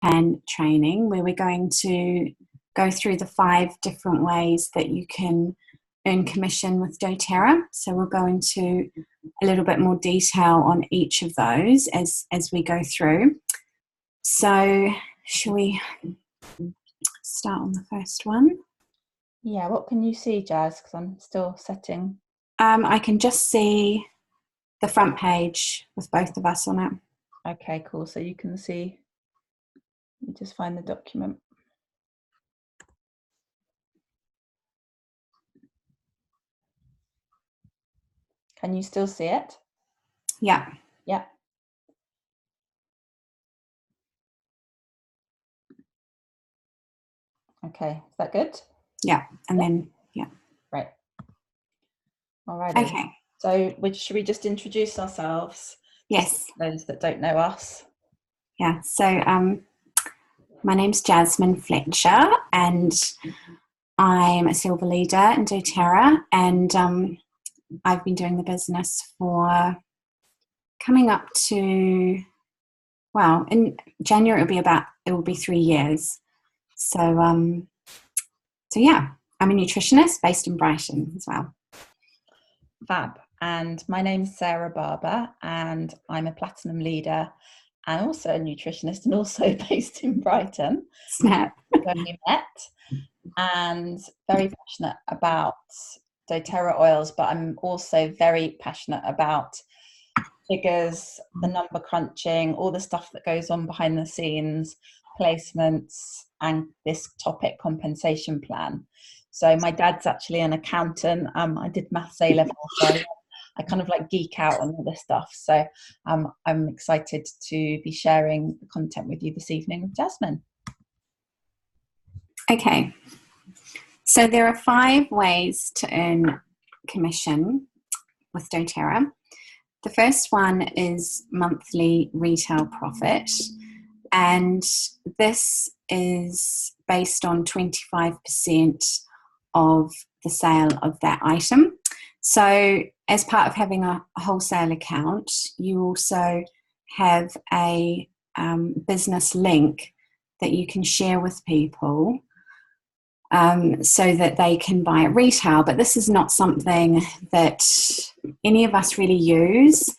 plan training where we're going to go through the 5 different ways that you can earn commission with dōTERRA. So we'll go into a little bit more detail on each of those as we go through. So shall we start on the first one? Yeah, what can you see, Jazz? Because I'm still setting. I can just see the front page with both of us on it. Okay, cool. So you can see, let me just find the document. Can you still see it? Yeah. Yeah. Okay, is that good? Yeah, and then, yeah. Right. All right. Okay. So should we just introduce ourselves? Yes. Those that don't know us. Yeah, so my name's Jasmine Fletcher and I'm a silver leader in dōTERRA, and I've been doing the business for coming up to, well, in January it will be 3 years. So yeah, I'm a nutritionist based in Brighton as well. Fab. And my name's Sarah Barber, and I'm a platinum leader and also a nutritionist, and also based in Brighton. Snap. When we met, and very passionate about dōTERRA oils, but I'm also very passionate about figures, the number crunching, all the stuff that goes on behind the scenes, placements, and this topic, compensation plan. So my dad's actually an accountant. I did maths A level, so I kind of like geek out on all this stuff. So I'm excited to be sharing the content with you this evening with Jasmine. Okay. So there are 5 ways to earn commission with dōTERRA. The first one is monthly retail profit, and this is based on 25% of the sale of that item. So as part of having a wholesale account, you also have a business link that you can share with people so that they can buy at retail. But this is not something that any of us really use.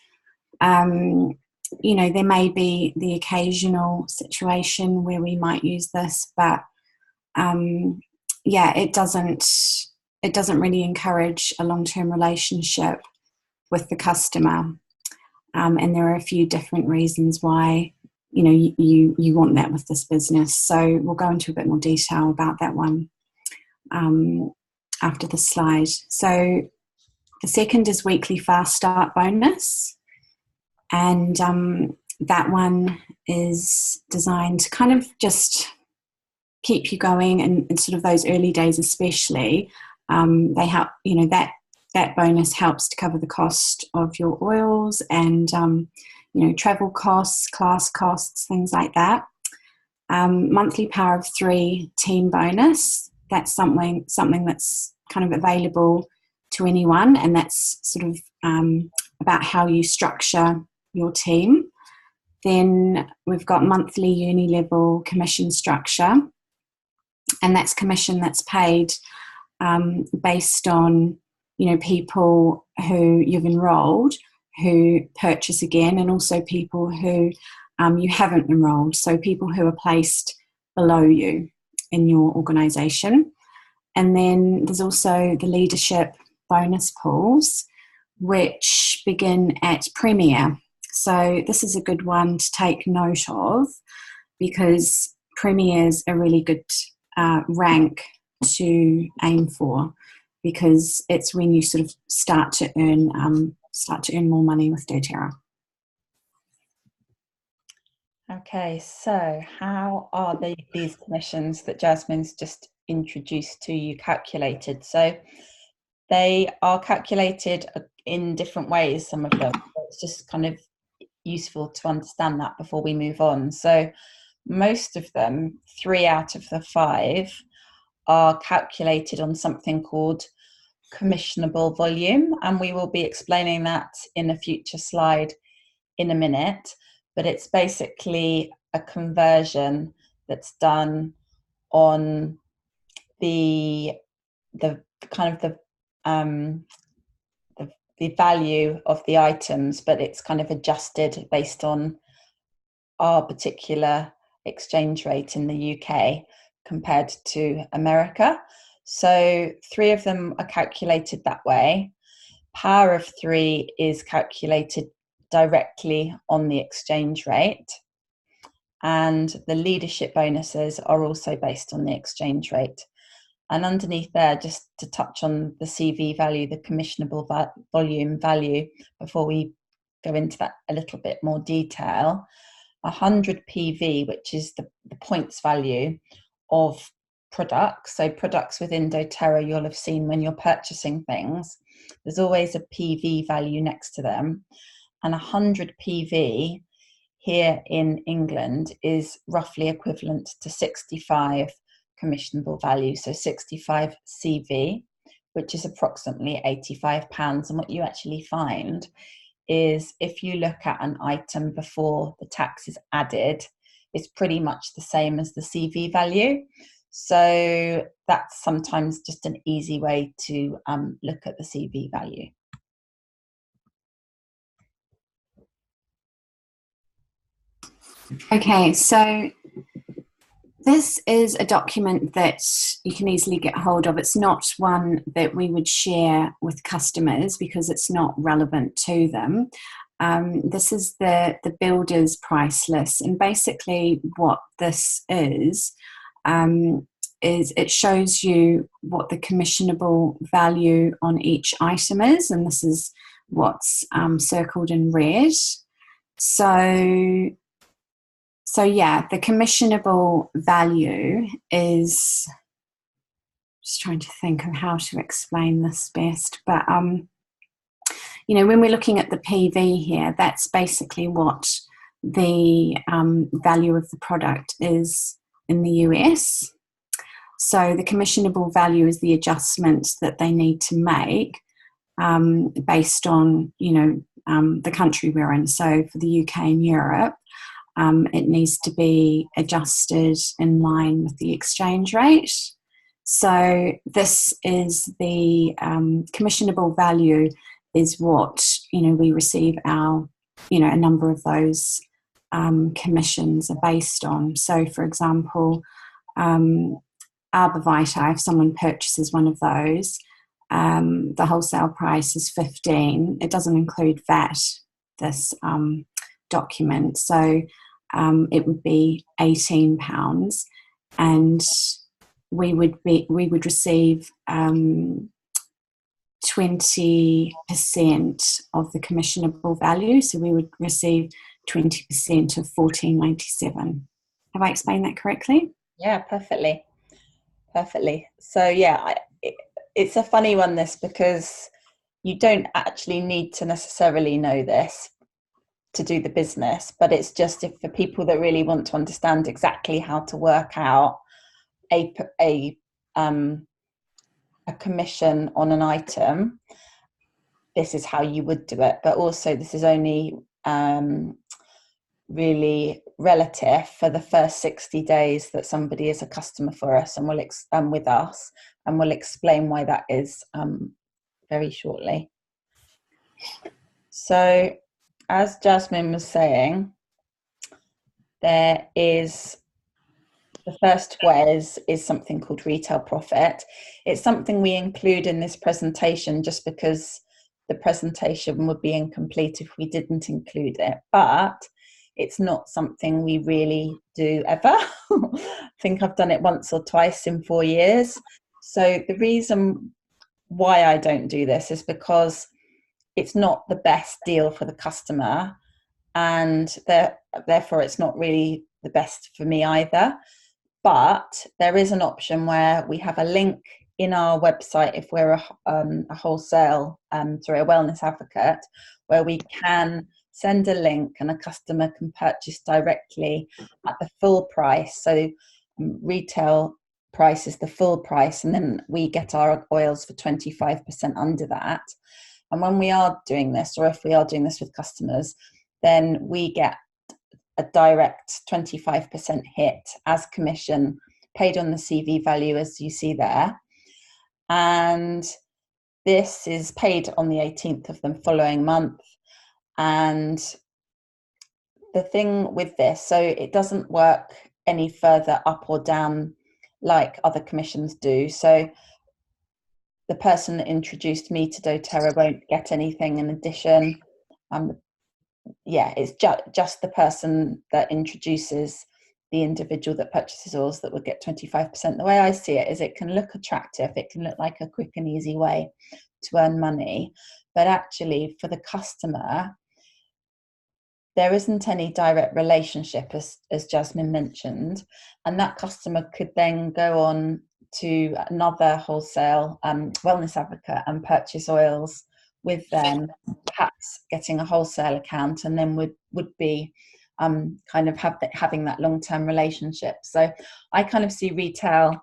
You know, there may be the occasional situation where we might use this, but yeah, it doesn't really encourage a long-term relationship with the customer. And there are a few different reasons why, you know, you want that with this business. So we'll go into a bit more detail about that one after the slide. So the second is weekly fast start bonus. And that one is designed to kind of just keep you going in sort of those early days especially. They help, you know, that bonus helps to cover the cost of your oils and, you know, travel costs, class costs, things like that. Monthly power of 3 team bonus. That's something that's kind of available to anyone, and that's sort of about how you structure your team. Then we've got monthly uni level commission structure, and that's commission that's paid based on, you know, people who you've enrolled who purchase again, and also people who you haven't enrolled, so people who are placed below you in your organisation. And then there's also the leadership bonus pools, which begin at Premier. So this is a good one to take note of, because Premier's a really good rank to aim for, because it's when you sort of start to earn more money with dōTERRA. Okay, so how are these commissions that Jasmine's just introduced to you calculated? So they are calculated in different ways, some of them. It's just kind of useful to understand that before we move on. So most of them, 3 out of the 5, are calculated on something called commissionable volume, and we will be explaining that in a future slide in a minute. But it's basically a conversion that's done on the kind of the value of the items, but it's kind of adjusted based on our particular exchange rate in the UK compared to America. So 3 of them are calculated that way. Power of 3 is calculated directly on the exchange rate, and the leadership bonuses are also based on the exchange rate. And underneath there, just to touch on the CV value, the commissionable volume value, before we go into that a little bit more detail, 100 PV, which is the points value of products. So products within dōTERRA, you'll have seen when you're purchasing things, there's always a PV value next to them. And 100 PV here in England is roughly equivalent to 65 commissionable value, so 65 CV, which is approximately £85. And what you actually find is, if you look at an item before the tax is added, it's pretty much the same as the CV value. So that's sometimes just an easy way to look at the CV value. Okay, so this is a document that you can easily get hold of. It's not one that we would share with customers because it's not relevant to them. This is the builder's price list, and basically what this is it shows you what the commissionable value on each item is, and this is what's circled in red. So yeah, the commissionable value is, just trying to think of how to explain this best, but you know, when we're looking at the PV here, that's basically what the value of the product is in the US. So the commissionable value is the adjustments that they need to make based on, you know, the country we're in. So for the UK and Europe, it needs to be adjusted in line with the exchange rate. So this is the commissionable value is what, you know, we receive our, you know, a number of those commissions are based on. So for example, Arbavita, if someone purchases one of those, the wholesale price is 15. It doesn't include VAT, this document. So it would be £18, and we would receive 20% of the commissionable value. So we would receive 20% of £14.97. Have I explained that correctly? Yeah, perfectly. So yeah, it's a funny one, this, because you don't actually need to necessarily know this to do the business, but it's just for people that really want to understand exactly how to work out a commission on an item. This is how you would do it, but also this is only really relative for the first 60 days that somebody is a customer for us and will with us, and we'll explain why that is very shortly. So as Jasmine was saying, there is the first way is something called retail profit. It's something we include in this presentation just because the presentation would be incomplete if we didn't include it, but it's not something we really do ever. I think I've done it once or twice in 4 years. So the reason why I don't do this is because it's not the best deal for the customer, and therefore it's not really the best for me either. But there is an option where we have a link in our website if we're a wholesale, a wellness advocate, where we can send a link and a customer can purchase directly at the full price. So retail price is the full price, and then we get our oils for 25% under that. And when we are doing this, or if we are doing this with customers, then we get a direct 25% hit as commission paid on the CV value, as you see there. And this is paid on the 18th of the following month. And the thing with this, so it doesn't work any further up or down like other commissions do. So the person that introduced me to dōTERRA won't get anything in addition. It's just the person that introduces the individual that purchases oils that would get 25%. The way I see it is it can look attractive, it can look like a quick and easy way to earn money, but actually for the customer, there isn't any direct relationship, as Jasmine mentioned, and that customer could then go on to another wholesale wellness advocate and purchase oils with them, perhaps getting a wholesale account, and then would be kind of having that long-term relationship. So I kind of see retail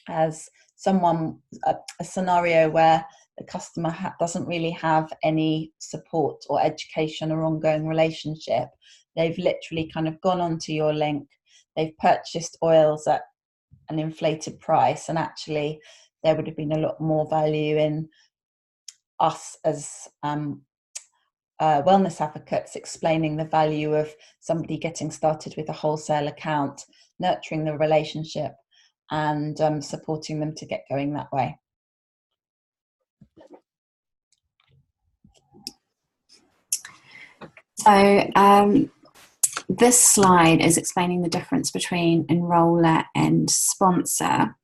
as a scenario where the customer doesn't really have any support or education or ongoing relationship. They've literally kind of gone onto your link, they've purchased oils at an inflated price, and actually there would have been a lot more value in us as wellness advocates explaining the value of somebody getting started with a wholesale account, nurturing the relationship, and supporting them to get going that way. So this slide is explaining the difference between enroller and sponsor.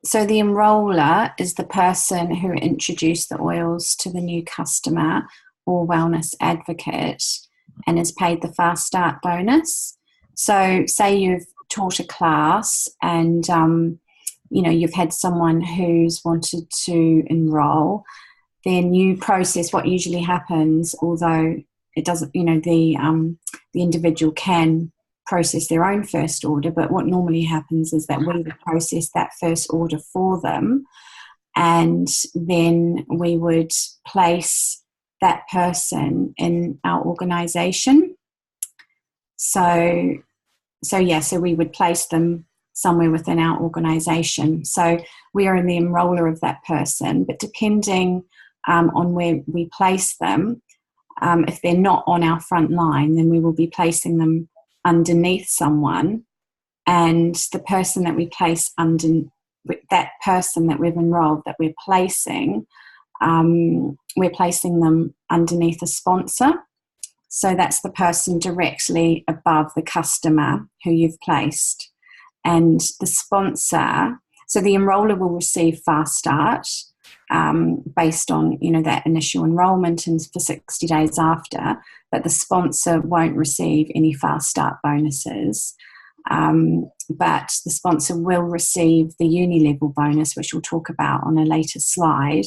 So the enroller is the person who introduced the oils to the new customer or wellness advocate and is paid the fast start bonus. So say you've taught a class and you've had someone who's wanted to enroll, then you process what usually happens, although it doesn't, the individual can process their own first order, but what normally happens is that we would process that first order for them, and then we would place that person in our organisation. So we would place them somewhere within our organisation. So we are in the enroller of that person, but depending on where we place them, if they're not on our front line, then we will be placing them underneath someone, and the person that we place under that person that we've enrolled, that we're placing them underneath a sponsor. So that's the person directly above the customer who you've placed. And the sponsor, so the enroller will receive fast start based on that initial enrolment and for 60 days after, but the sponsor won't receive any fast start bonuses. But the sponsor will receive the uni level bonus, which we'll talk about on a later slide,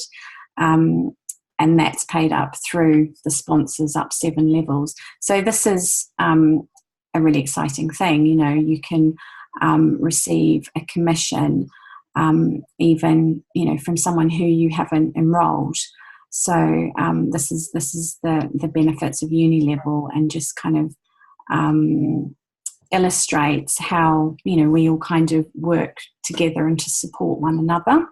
and that's paid up through the sponsors up 7 levels. So this is a really exciting thing. You can receive a commission even from someone who you haven't enrolled. So this is the benefits of uni level, and just kind of illustrates how we all kind of work together and to support one another.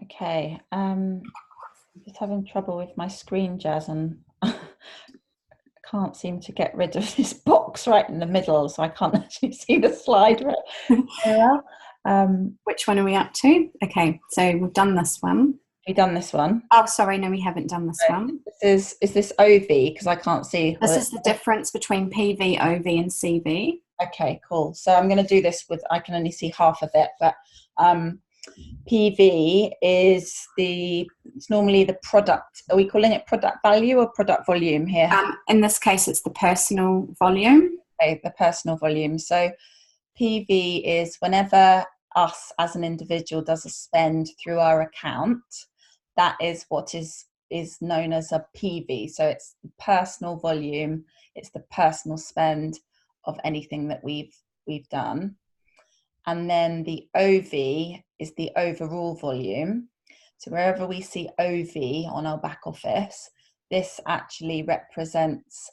Okay, just having trouble with my screen, Jazz, and I can't seem to get rid of this box right in the middle, so I can't actually see the slide very well. Which one are we up to? Okay, so we've done this one. We've done this one. Oh, sorry, no, we haven't done this one. Is this OV? Because I can't see. This is the difference between PV, OV, and CV. Okay, cool. So I'm going to do this with, I can only see half of it, but PV is it's normally the product. Are we calling it product value or product volume here? In this case, it's the personal volume. Okay, the personal volume. So PV is whenever us as an individual does a spend through our account, that is what is known as a PV. So it's the personal volume, it's the personal spend of anything that we've done. And then the OV is the overall volume. So wherever we see OV on our back office, this actually represents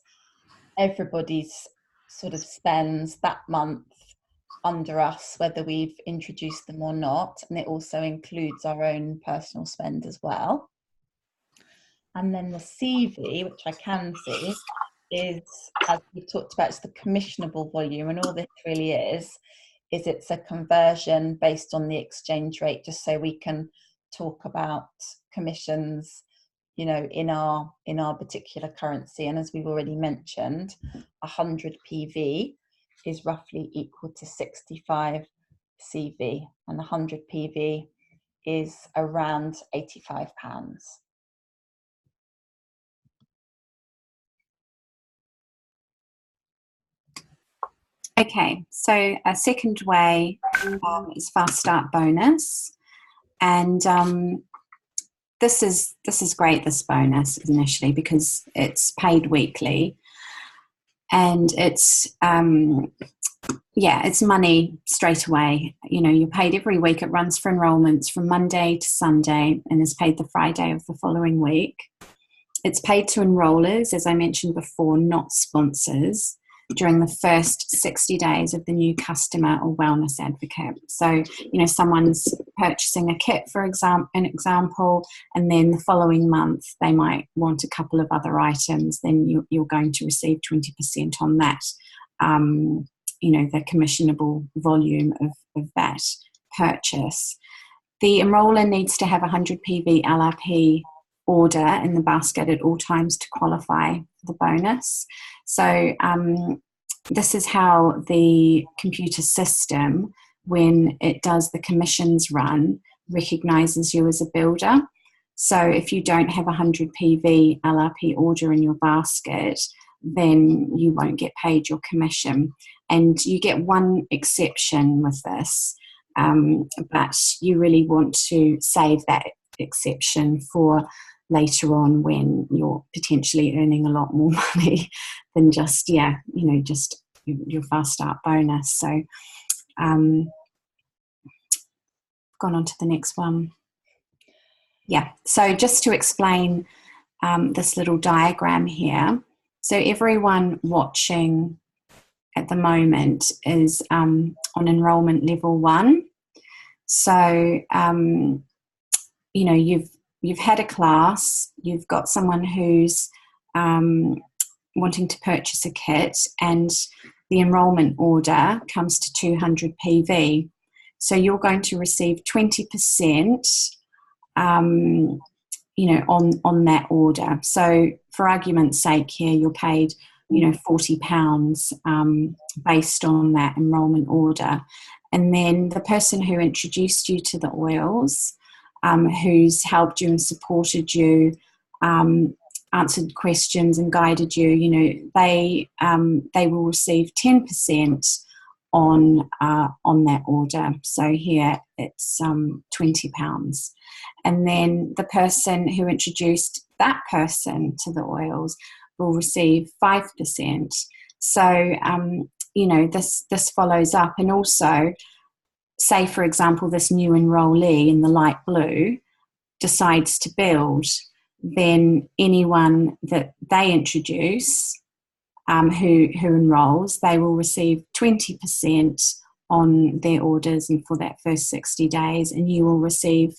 everybody's sort of spends that month under us, whether we've introduced them or not. And it also includes our own personal spend as well. And then the CV, which I can see, is, as we talked about, it's the commissionable volume. And all this really is it's a conversion based on the exchange rate, just so we can talk about commissions, you know, in our particular currency. And as we've already mentioned, 100 PV is roughly equal to 65 CV, and 100 PV is around £85. Okay, so a second way is Fast Start bonus, and this is great, this bonus initially, because it's paid weekly, and it's it's money straight away. You know, you're paid every week. It runs for enrollments from Monday to Sunday and is paid the Friday of the following week. It's paid to enrollers, as I mentioned before, not sponsors, during the first 60 days of the new customer or wellness advocate. So, you know, someone's purchasing a kit, for example, and then the following month they might want a couple of other items, then you're going to receive 20% on that, you know, the commissionable volume of that purchase. The enroller needs to have 100 PV LRP order in the basket at all times to qualify for the bonus. So this is how the computer system, when it does the commissions run, recognises you as a builder. So if you don't have 100 PV LRP order in your basket, then you won't get paid your commission. And you get one exception with this, but you really want to save that exception for later on when you're potentially earning a lot more money than just, just your Fast Start bonus. So gone on to the next one. Yeah, so just to explain this little diagram here. So everyone watching at the moment is on enrollment level 1. So, you know, you've had a class, you've got someone who's wanting to purchase a kit, and the enrollment order comes to 200 PV. So you're going to receive 20%, you know, on that order. So for argument's sake here, you're paid, you know, £40 based on that enrollment order. And then the person who introduced you to the oils, who's helped you and supported you, answered questions and guided you, you know, they will receive 10% on that order. So here it's £20. And then the person who introduced that person to the oils will receive 5%. So you know, this follows up. And also, say for example, this new enrollee in the light blue decides to build, then anyone that they introduce who enrolls, they will receive 20% on their orders and for that first 60 days, and you will receive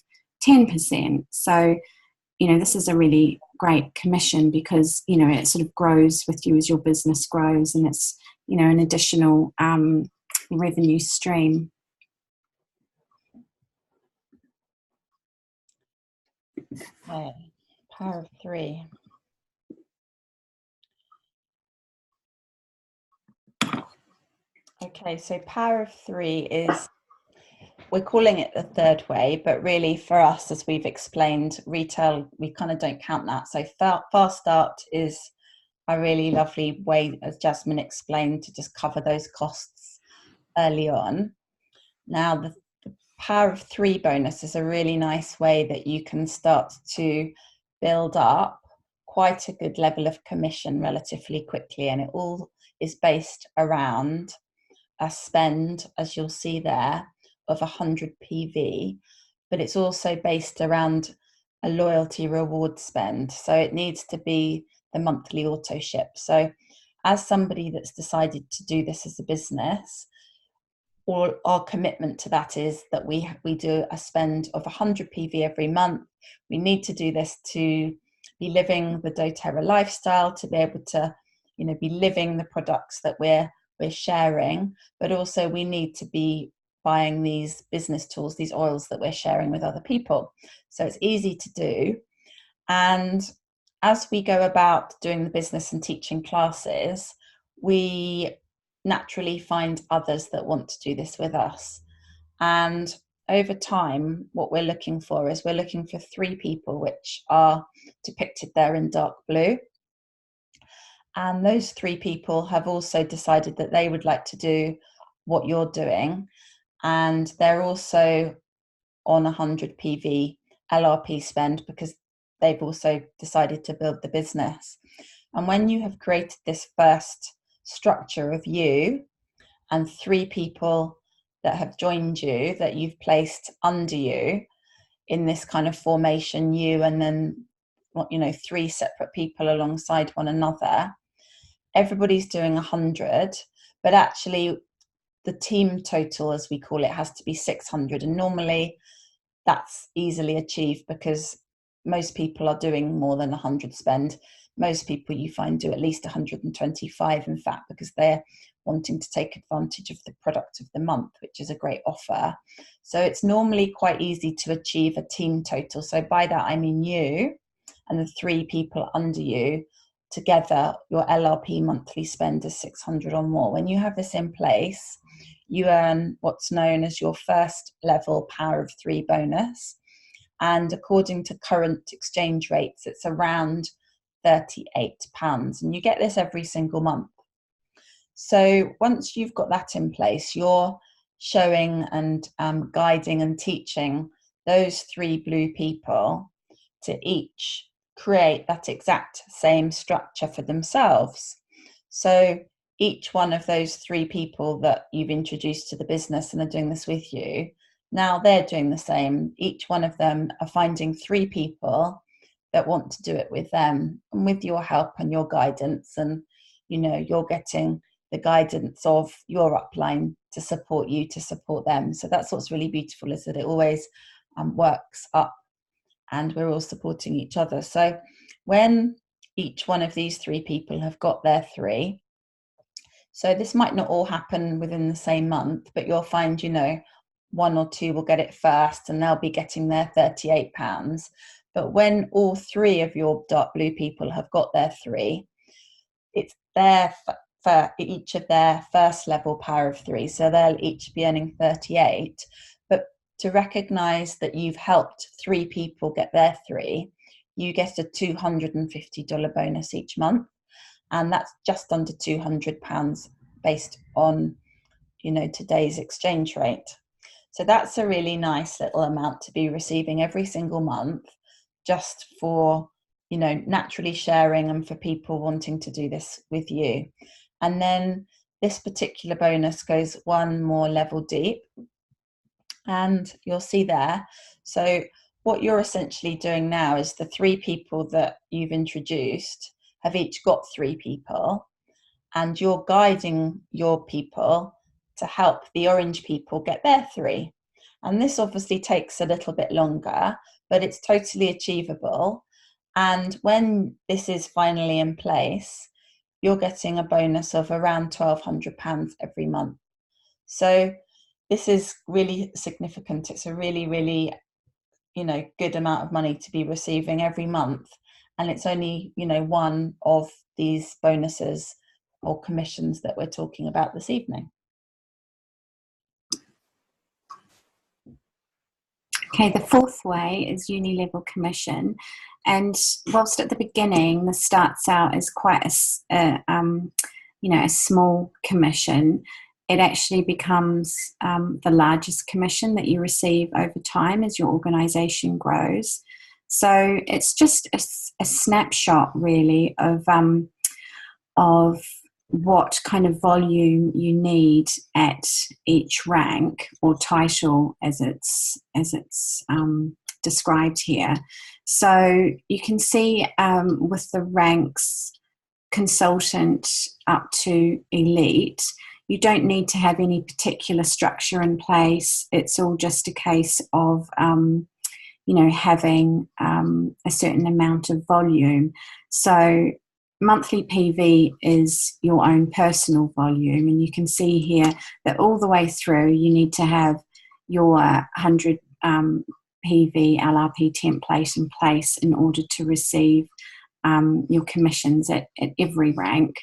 10%. So, you know, this is a really great commission because, you know, it sort of grows with you as your business grows, and it's, you know, an additional revenue stream. Okay, power of 3. Okay, so power of 3 is, we're calling it the third way, but really for us, as we've explained, retail, we kind of don't count that. So Fast Start is a really lovely way, as Jasmine explained, to just cover those costs early on. Now, the power of 3 bonus is a really nice way that you can start to build up quite a good level of commission relatively quickly, and it all is based around a spend, as you'll see there, of 100 PV, but it's also based around a loyalty reward spend. So it needs to be the monthly auto ship. So as somebody that's decided to do this as a business, our commitment to that is that we do a spend of 100 PV every month. We need to do this to be living the dōTERRA lifestyle, to be able to, be living the products that we're sharing, but also we need to be buying these business tools, these oils that we're sharing with other people. So it's easy to do. And as we go about doing the business and teaching classes, we naturally find others that want to do this with us. And over time, what we're looking for is 3 people, which are depicted there in dark blue. And those 3 people have also decided that they would like to do what you're doing. And they're also on 100 PV LRP spend because they've also decided to build the business. And when you have created this first structure of you and 3 people that have joined you, that you've placed under you in this kind of formation, you and then 3 separate people alongside one another, everybody's doing 100, but actually the team total, as we call it, has to be 600. And normally that's easily achieved because most people are doing more than 100 spend. Most people you find do at least 125, in fact, because they're wanting to take advantage of the product of the month, which is a great offer. So it's normally quite easy to achieve a team total. So by that, I mean you and the 3 people under you together, your LRP monthly spend is 600 or more. When you have this in place, you earn what's known as your first level power of 3 bonus. And according to current exchange rates, it's around £38. And you get this every single month. So once you've got that in place, you're showing and guiding and teaching those 3 blue people to each create that exact same structure for themselves. So each one of those 3 people that you've introduced to the business and are doing this with you, now they're doing the same. Each one of them are finding 3 people that want to do it with them, and with your help and your guidance, and you're getting the guidance of your upline to support you, to support them. So that's what's really beautiful, is that it always works up and we're all supporting each other. So when each one of these 3 people have got their 3, so this might not all happen within the same month, but you'll find, 1 or 2 will get it first and they'll be getting their £38. But when all 3 of your dark blue people have got their 3, it's their for each of their first level power of 3. So they'll each be earning 38. But to recognize that you've helped 3 people get their 3, you get a $250 bonus each month. And that's just under £200 based on, today's exchange rate. So that's a really nice little amount to be receiving every single month, just for, naturally sharing and for people wanting to do this with you. And then this particular bonus goes 1 more level deep, and you'll see there. So what you're essentially doing now is the 3 people that you've introduced have each got 3 people, and you're guiding your people to help the orange people get their 3. And this obviously takes a little bit longer, but it's totally achievable. And when this is finally in place, you're getting a bonus of around £1,200 every month. So this is really significant. It's a really, really, good amount of money to be receiving every month. And it's only, one of these bonuses or commissions that we're talking about this evening. Okay, the 4th way is uni-level commission. And whilst at the beginning, this starts out as quite a small commission, it actually becomes the largest commission that you receive over time as your organisation grows. So it's just a snapshot, really, of what kind of volume you need at each rank or title as it's described here. So you can see with the ranks consultant up to elite, you don't need to have any particular structure in place. It's all just a case of having a certain amount of volume. So monthly PV is your own personal volume, and you can see here that all the way through you need to have your 100 PV LRP template in place in order to receive your commissions at every rank.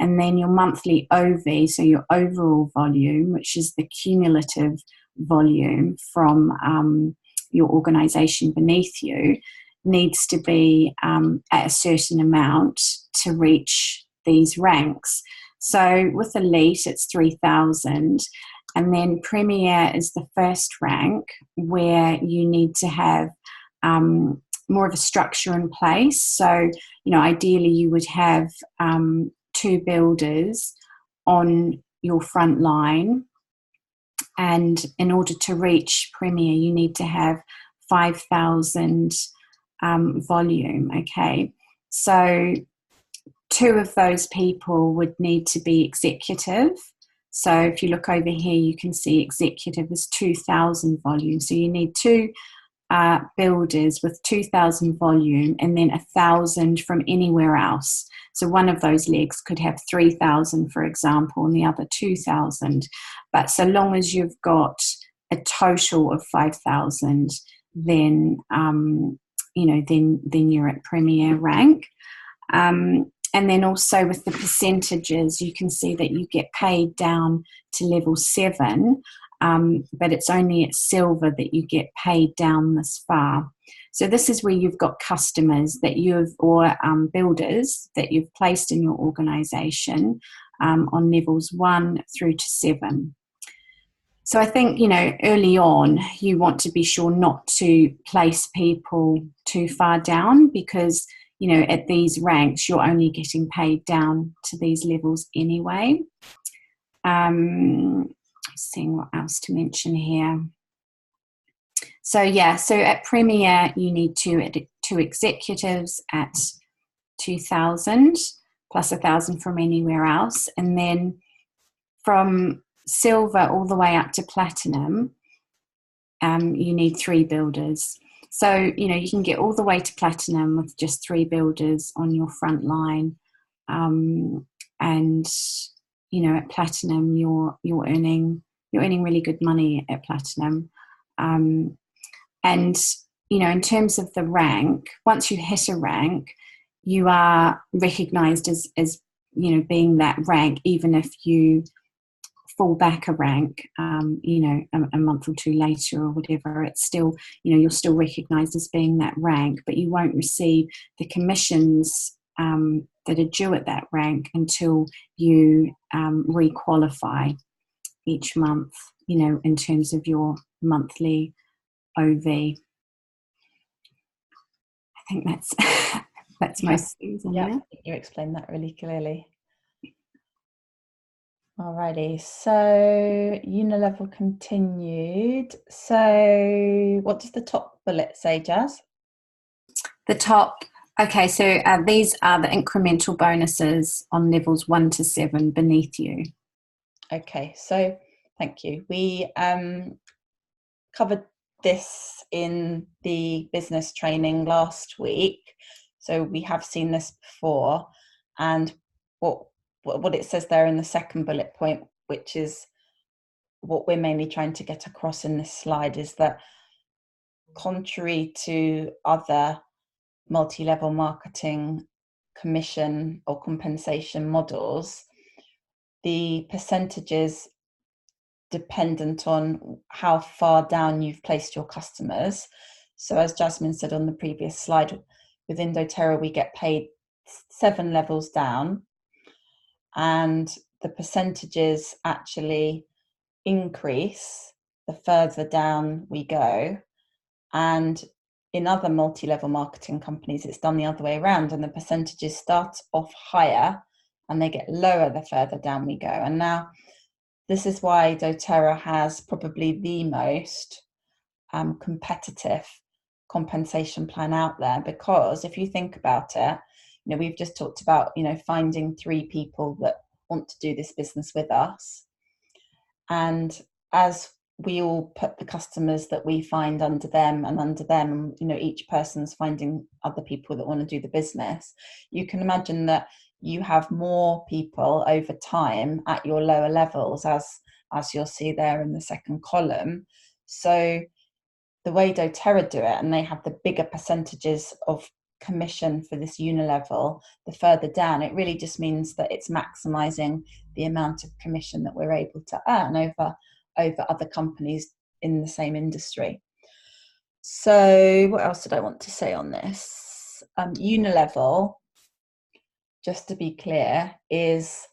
And then your monthly OV, so your overall volume, which is the cumulative volume from your organisation beneath you, needs to be at a certain amount to reach these ranks. So with elite, it's 3,000. And then premier is the first rank, where you need to have more of a structure in place. So, ideally you would have 2 builders on your front line. And in order to reach premier, you need to have 5,000 volume. Okay, so 2 of those people would need to be executive. So if you look over here, you can see executive is 2,000 volume. So you need 2 builders with 2,000 volume, and then 1,000 from anywhere else. So one of those legs could have 3,000, for example, and the other 2,000. But so long as you've got a total of 5,000, then then you're at premier rank. And then also with the percentages, you can see that you get paid down to level 7, but it's only at silver that you get paid down this far. So this is where you've got customers that or builders that you've placed in your organisation on levels 1 through to 7. So I think, early on, you want to be sure not to place people too far down, because at these ranks, you're only getting paid down to these levels anyway. Seeing what else to mention here. So at premier, you need 2 executives at 2,000 plus 1,000 from anywhere else. And then from silver all the way up to platinum, you need 3 builders. So, you can get all the way to platinum with just 3 builders on your front line. And, at platinum, you're earning really good money at platinum. And, in terms of the rank, once you hit a rank, you are recognised as being that rank, even if you fall back a rank, a month or 2 later or whatever. It's still, you're still recognised as being that rank, but you won't receive the commissions that are due at that rank until you re-qualify each month, in terms of your monthly OV. I think that's most things on there. You explained that really clearly. Alrighty, so unilevel continued. So what does the top bullet say, Jazz? The top, okay, so these are the incremental bonuses on levels 1 to 7 beneath you. Okay, so thank you. We covered this in the business training last week, so we have seen this before. And what it says there in the second bullet point, which is what we're mainly trying to get across in this slide, is that contrary to other multi-level marketing commission or compensation models, the percentages dependent on how far down you've placed your customers. So as Jasmine said on the previous slide, within dōTERRA we get paid 7 levels down, and the percentages actually increase the further down we go. And in other multi-level marketing companies, it's done the other way around, and the percentages start off higher and they get lower the further down we go. And now this is why dōTERRA has probably the most competitive compensation plan out there, because if you think about it, we've just talked about, finding 3 people that want to do this business with us. And as we all put the customers that we find under them, each person's finding other people that want to do the business, you can imagine that you have more people over time at your lower levels, as you'll see there in the second column. So the way dōTERRA do it, and they have the bigger percentages of commission for this unilevel, the further down, it really just means that it's maximizing the amount of commission that we're able to earn over other companies in the same industry. So what else did I want to say on this? Unilevel, just to be clear, is,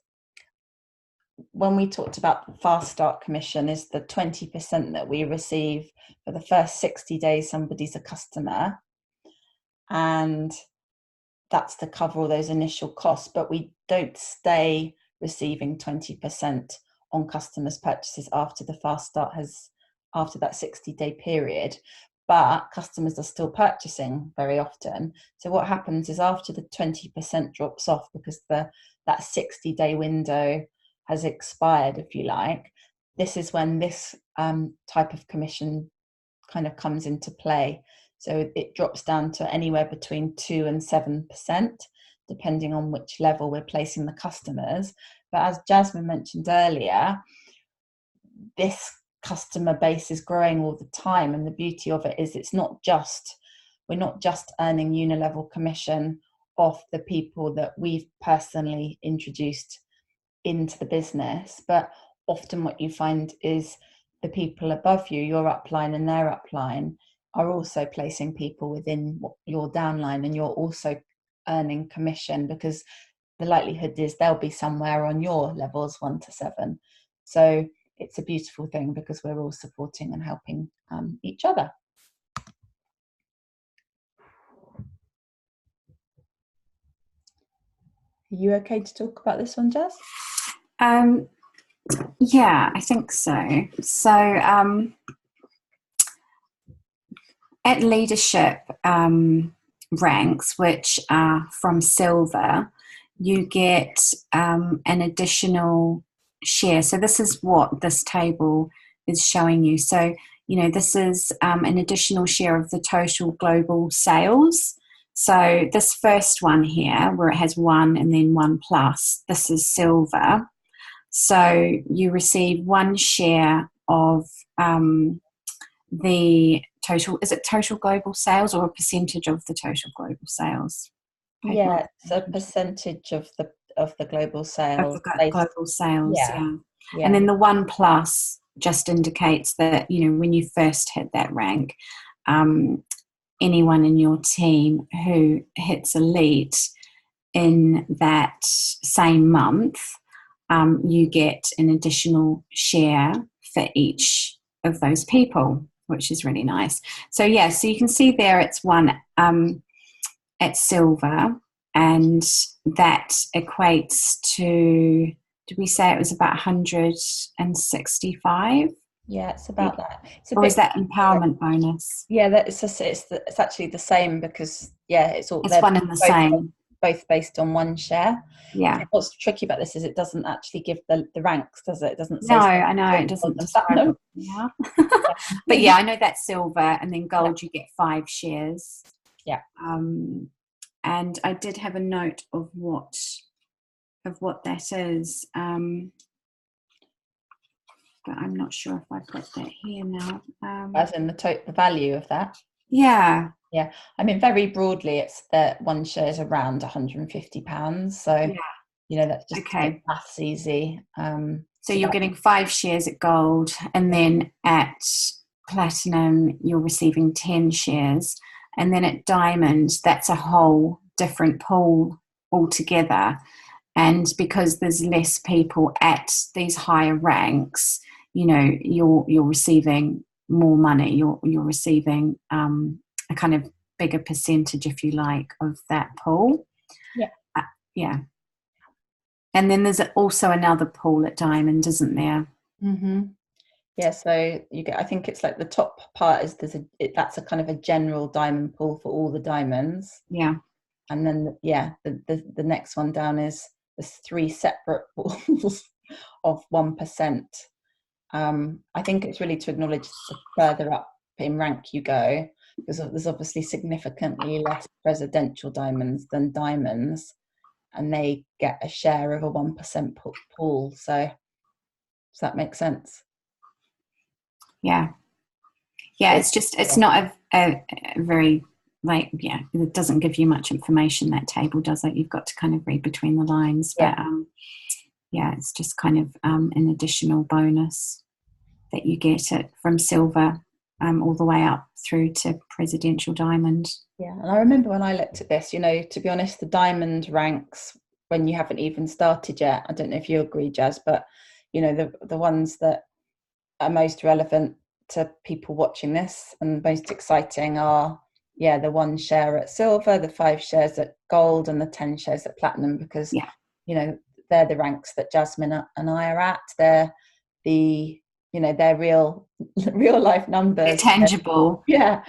when we talked about fast start commission, is the 20% that we receive for the first 60 days somebody's a customer, and that's to cover all those initial costs. But we don't stay receiving 20% on customers' purchases after the fast start after that 60-day period. But customers are still purchasing very often. So what happens is, after the 20% drops off, because that 60-day window has expired, if you like, this is when this type of commission kind of comes into play. So it drops down to anywhere between 2 and 7%, depending on which level we're placing the customers. But as Jasmine mentioned earlier, this customer base is growing all the time, and the beauty of it is we're not just earning unilevel commission off the people that we've personally introduced into the business, but often what you find is the people above you, your upline and their upline, are also placing people within your downline, and you're also earning commission, because the likelihood is they'll be somewhere on your levels 1 to 7. So it's a beautiful thing, because we're all supporting and helping each other. Are you okay to talk about this one, Jess? Yeah, I think so. So at leadership ranks, which are from silver, you get an additional share. So this is what this table is showing you. So, this is an additional share of the total global sales. So this first one here, where it has 1 and then 1 plus, this is silver. So you receive 1 share of the total, is it total global sales or a percentage of the total global sales? Yeah, it's a percentage of the global sales. Of the global sales, yeah. Yeah. And then the 1 plus just indicates that, when you first hit that rank, anyone in your team who hits elite in that same month, you get an additional share for each of those people, which is really nice. So so you can see there it's 1 at silver, and that equates to, did we say it was about 165? Yeah, it's about that. Or is that empowerment bonus? Yeah, it's actually the same, because it's 1 and the same. Both based on 1 share. Yeah. What's tricky about this is it doesn't actually give the ranks, does it? It doesn't say. No, I know it doesn't describe it. Yeah. But I know that's silver, and then gold you get 5 shares. Yeah. And I did have a note of what that is. But I'm not sure if I put that here now. As in the value of that? Yeah. Yeah. I mean, very broadly, it's that 1 share is around £150. So, that's just to make maths easy. So you're getting 5 shares at gold, and then at platinum, you're receiving 10 shares. And then at diamond, that's a whole different pool altogether. And because there's less people at these higher ranks, you're receiving more money. You're receiving a kind of bigger percentage, if you like, of that pool. Yeah. Yeah. And then there's also another pool at diamond, isn't there? Mm-hmm. Yeah, so you get, I think it's like the top part is that's a kind of a general diamond pool for all the diamonds. Yeah. And then the next one down is there's 3 separate pools of 1%. I think it's really to acknowledge the further up in rank you go, because there's obviously significantly less presidential diamonds than diamonds, and they get a share of a 1% pool. So does that make sense? Yeah. Yeah, it's not a very, like, yeah, it doesn't give you much information, that table, does it? You've got to kind of read between the lines. Yeah. But yeah, it's just kind of an additional bonus that you get it from silver all the way up through to presidential diamond. Yeah, and I remember when I looked at this, to be honest, the diamond ranks when you haven't even started yet. I don't know if you agree, Jazz, but the ones that are most relevant to people watching this and most exciting are the 1 share at silver, the 5 shares at gold, and the 10 shares at platinum, because they're the ranks that Jasmine and I are at. They're they're real life numbers. They're tangible. Yeah.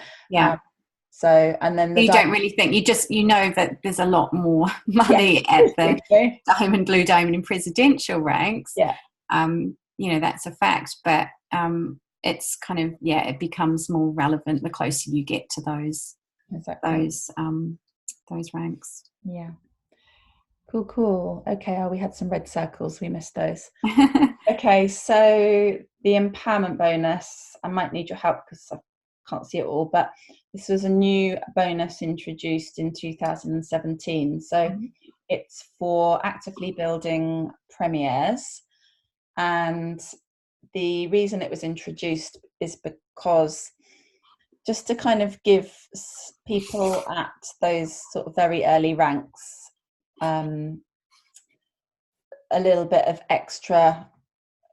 So, and then you don't really think, you know that there's a lot more money at the diamond, blue diamond, and presidential ranks. Yeah. That's a fact, but it's kind of, it becomes more relevant the closer you get to those ranks. Yeah. Cool. Okay, we had some red circles, we missed those. Okay, so the empowerment bonus, I might need your help because I can't see it all, but this was a new bonus introduced in 2017. So it's for actively building premieres, and the reason it was introduced is because just to kind of give people at those sort of very early ranks a little bit of extra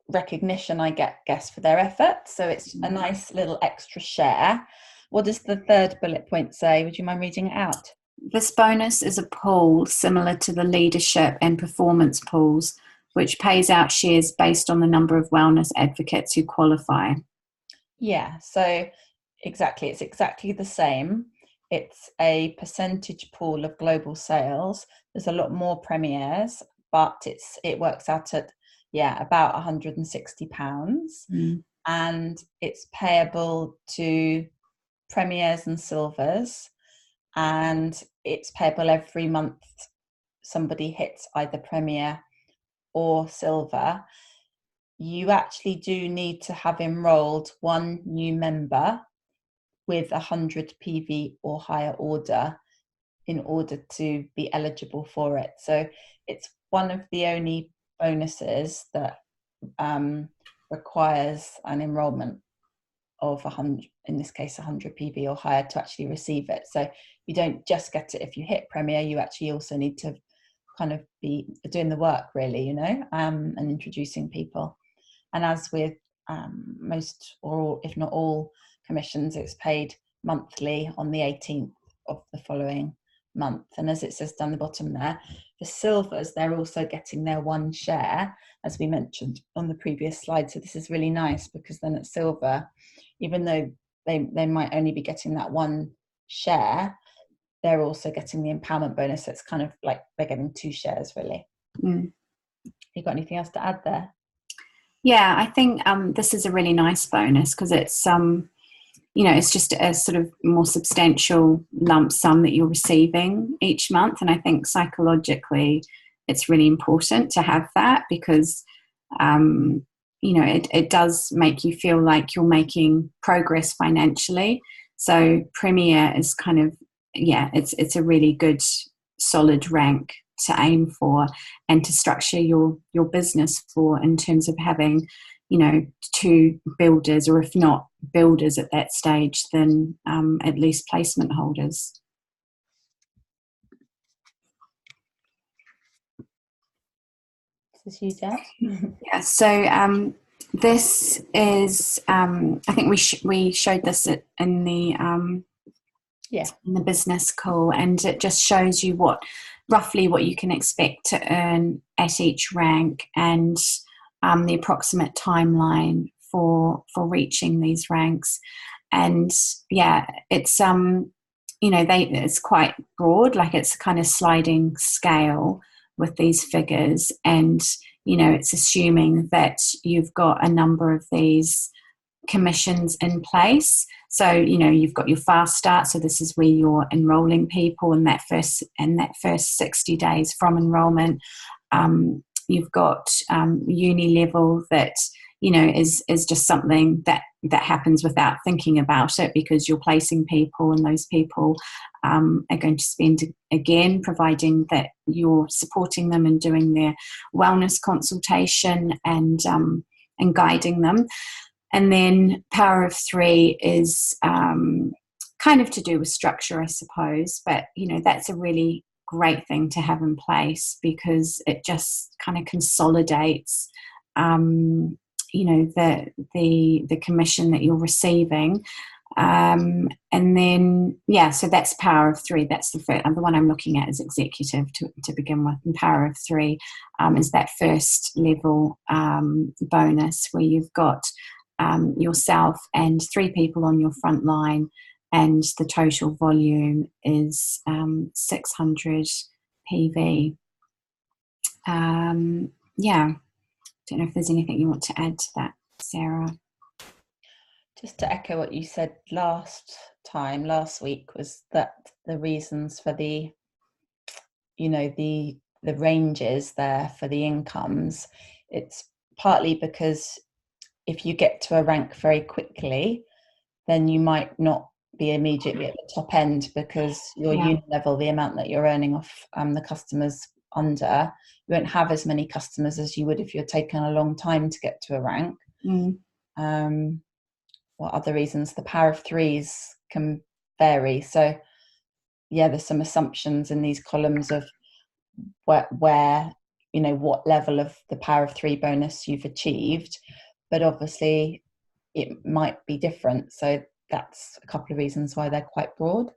recognition, I guess, for their efforts. So it's a nice little extra share. What does the third bullet point say? Would you mind reading it out? This bonus is a pool similar to the leadership and performance pools, which pays out shares based on the number of wellness advocates who qualify. Yeah, so exactly. It's exactly the same. It's a percentage pool of global sales. There's a lot more premieres, but it works out at about £160, and it's payable to premieres and silvers, and it's payable every month somebody hits either premier or silver. You actually do need to have enrolled 1 new member with 100 PV or higher order in order to be eligible for it. So it's one of the only bonuses that requires an enrollment of 100, in this case 100 PV or higher, to actually receive it. So you don't just get it if you hit premier, you actually also need to kind of be doing the work, really, and introducing people. And as with most, or if not all, commissions, it's paid monthly on the 18th of the following month. And as it says down the bottom there, for silvers, they're also getting their 1 share, as we mentioned on the previous slide. So this is really nice, because then at silver, even though they might only be getting that 1 share, they're also getting the empowerment bonus. So it's kind of like they're getting 2 shares, really. You got anything else to add there? Yeah, I think this is a really nice bonus, because it's it's just a sort of more substantial lump sum that you're receiving each month. And I think psychologically it's really important to have that, because it does make you feel like you're making progress financially. So premier is kind of, it's a really good solid rank to aim for and to structure your business for, in terms of having 2 builders, or if not builders at that stage, then at least placement holders. This is you, Jess. Yeah, so this is I think we showed this in the Yeah. in the business call, and it just shows you roughly what you can expect to earn at each rank, and the approximate timeline for reaching these ranks. And yeah, it's it's quite broad, like it's a kind of sliding scale with these figures, and it's assuming that you've got a number of these commissions in place. So you've got your fast start, so this is where you're enrolling people in that first 60 days from enrollment. You've got uni level that is just something that happens without thinking about it, because you're placing people, and those people are going to spend, again, providing that you're supporting them and doing their wellness consultation and guiding them. And then power of 3 is kind of to do with structure, I suppose, but that's a really great thing to have in place, because it just kind of consolidates the commission that you're receiving. And then so that's power of 3. That's the first, the one I'm looking at is executive to begin with. And power of 3 is that first level bonus, where you've got yourself and 3 people on your front line, and the total volume is 600 PV. Don't know if there's anything you want to add to that, Sarah. Just to echo what you said last week, was that the reasons for the ranges there for the incomes, it's partly because if you get to a rank very quickly, then you might not be immediately at the top end, because your uni level, the amount that you're earning off the customers under, you won't have as many customers as you would if you're taking a long time to get to a rank. What other reasons? The power of 3s can vary. So there's some assumptions in these columns of where what level of the power of 3 bonus you've achieved, but obviously it might be different. So that's a couple of reasons why they're quite broad.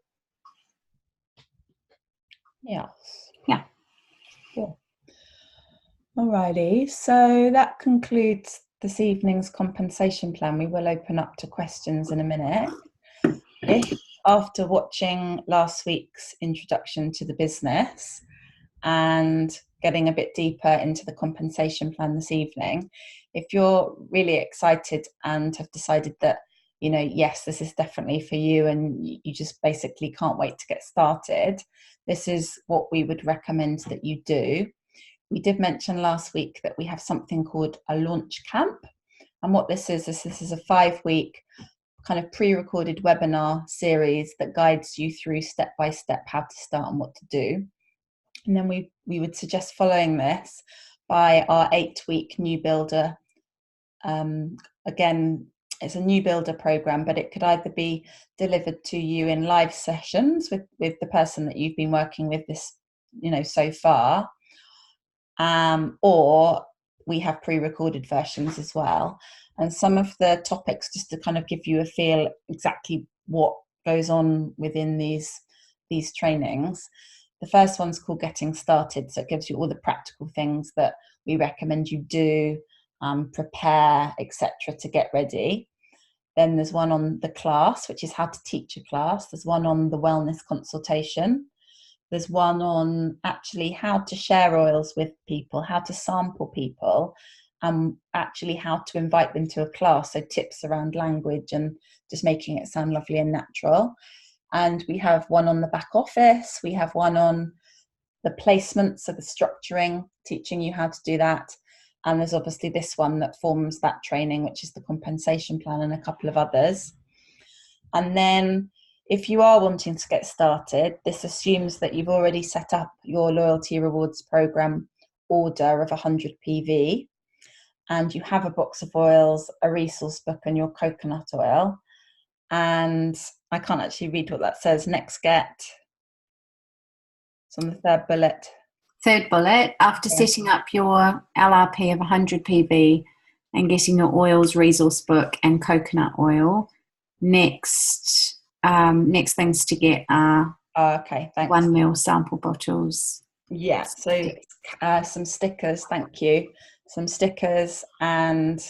Yeah. Cool. Alrighty, so that concludes this evening's compensation plan. We will open up to questions in a minute. If after watching last week's introduction to the business and getting a bit deeper into the compensation plan this evening, if you're really excited and have decided that, yes, this is definitely for you, and you just basically can't wait to get started, this is what we would recommend that you do. We did mention last week that we have something called a launch camp. And what this is this is a 5-week kind of pre-recorded webinar series that guides you through step by step how to start and what to do. And then we would suggest following this by our 8-week new builder. Again, it's a new builder program, but it could either be delivered to you in live sessions with the person that you've been working with this, so far, or we have pre-recorded versions as well. And some of the topics, just to kind of give you a feel exactly what goes on within these trainings. The first one's called Getting Started. So it gives you all the practical things that we recommend you do, prepare, etc., to get ready. Then there's one on the class, which is how to teach a class. There's one on the wellness consultation. There's one on actually how to share oils with people, how to sample people, and actually how to invite them to a class. So tips around language and just making it sound lovely and natural. And we have one on the back office. We have one on the placement, so the structuring, teaching you how to do that. And there's obviously this one that forms that training, which is the compensation plan, and a couple of others. And then if you are wanting to get started, this assumes that you've already set up your loyalty rewards program order of 100 PV, and you have a box of oils, a resource book, and your coconut oil. And I can't actually read what that says. Next get. It's on the third bullet. Third bullet, after setting up your LRP of 100 PV and getting your oils, resource book, and coconut oil, next next things to get are Okay, thanks. 1 ml sample bottles. Yeah, so some stickers, thank you. Some stickers and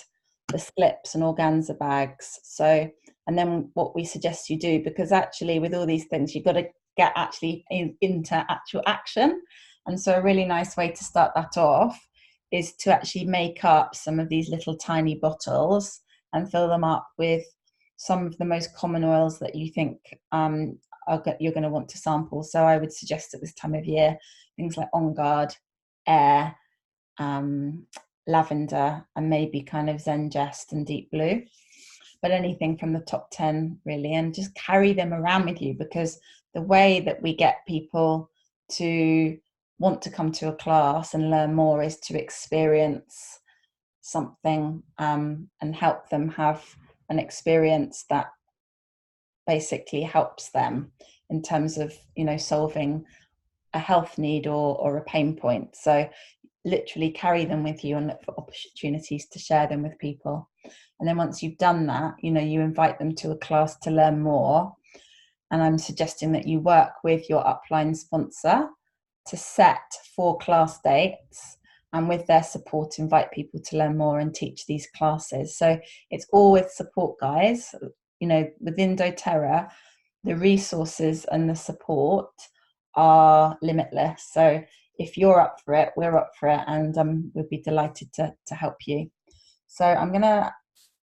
the slips and organza bags. So, and then what we suggest you do, because actually with all these things, you've got to get actually into actual action. And so a really nice way to start that off is to actually make up some of these little tiny bottles and fill them up with some of the most common oils that you think you're going to want to sample. So I would suggest at this time of year, things like On Guard, Air, lavender, and maybe kind of Zengest and Deep Blue. But anything from the top 10 really, and just carry them around with you, because the way that we get people to want to come to a class and learn more is to experience something and help them have an experience that basically helps them in terms of, you know, solving a health need or a pain point. So literally carry them with you and look for opportunities to share them with people. And then once you've done that, you know, you invite them to a class to learn more. And I'm suggesting that you work with your upline sponsor to set 4 class dates, and with their support, invite people to learn more and teach these classes. So it's all with support, guys. You know, within doTERRA, the resources and the support are limitless. So if you're up for it, we're up for it, and we'll be delighted to help you. So I'm going to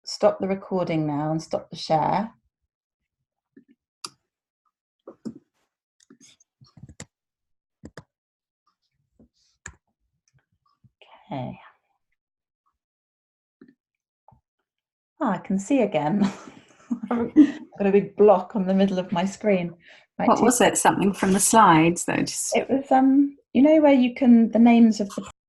stop the recording now and stop the share. Okay. Oh, I can see again. I've got a big block on the middle of my screen. Right, what was it? Something from the slides, though? It was, you know, where you can, the names of the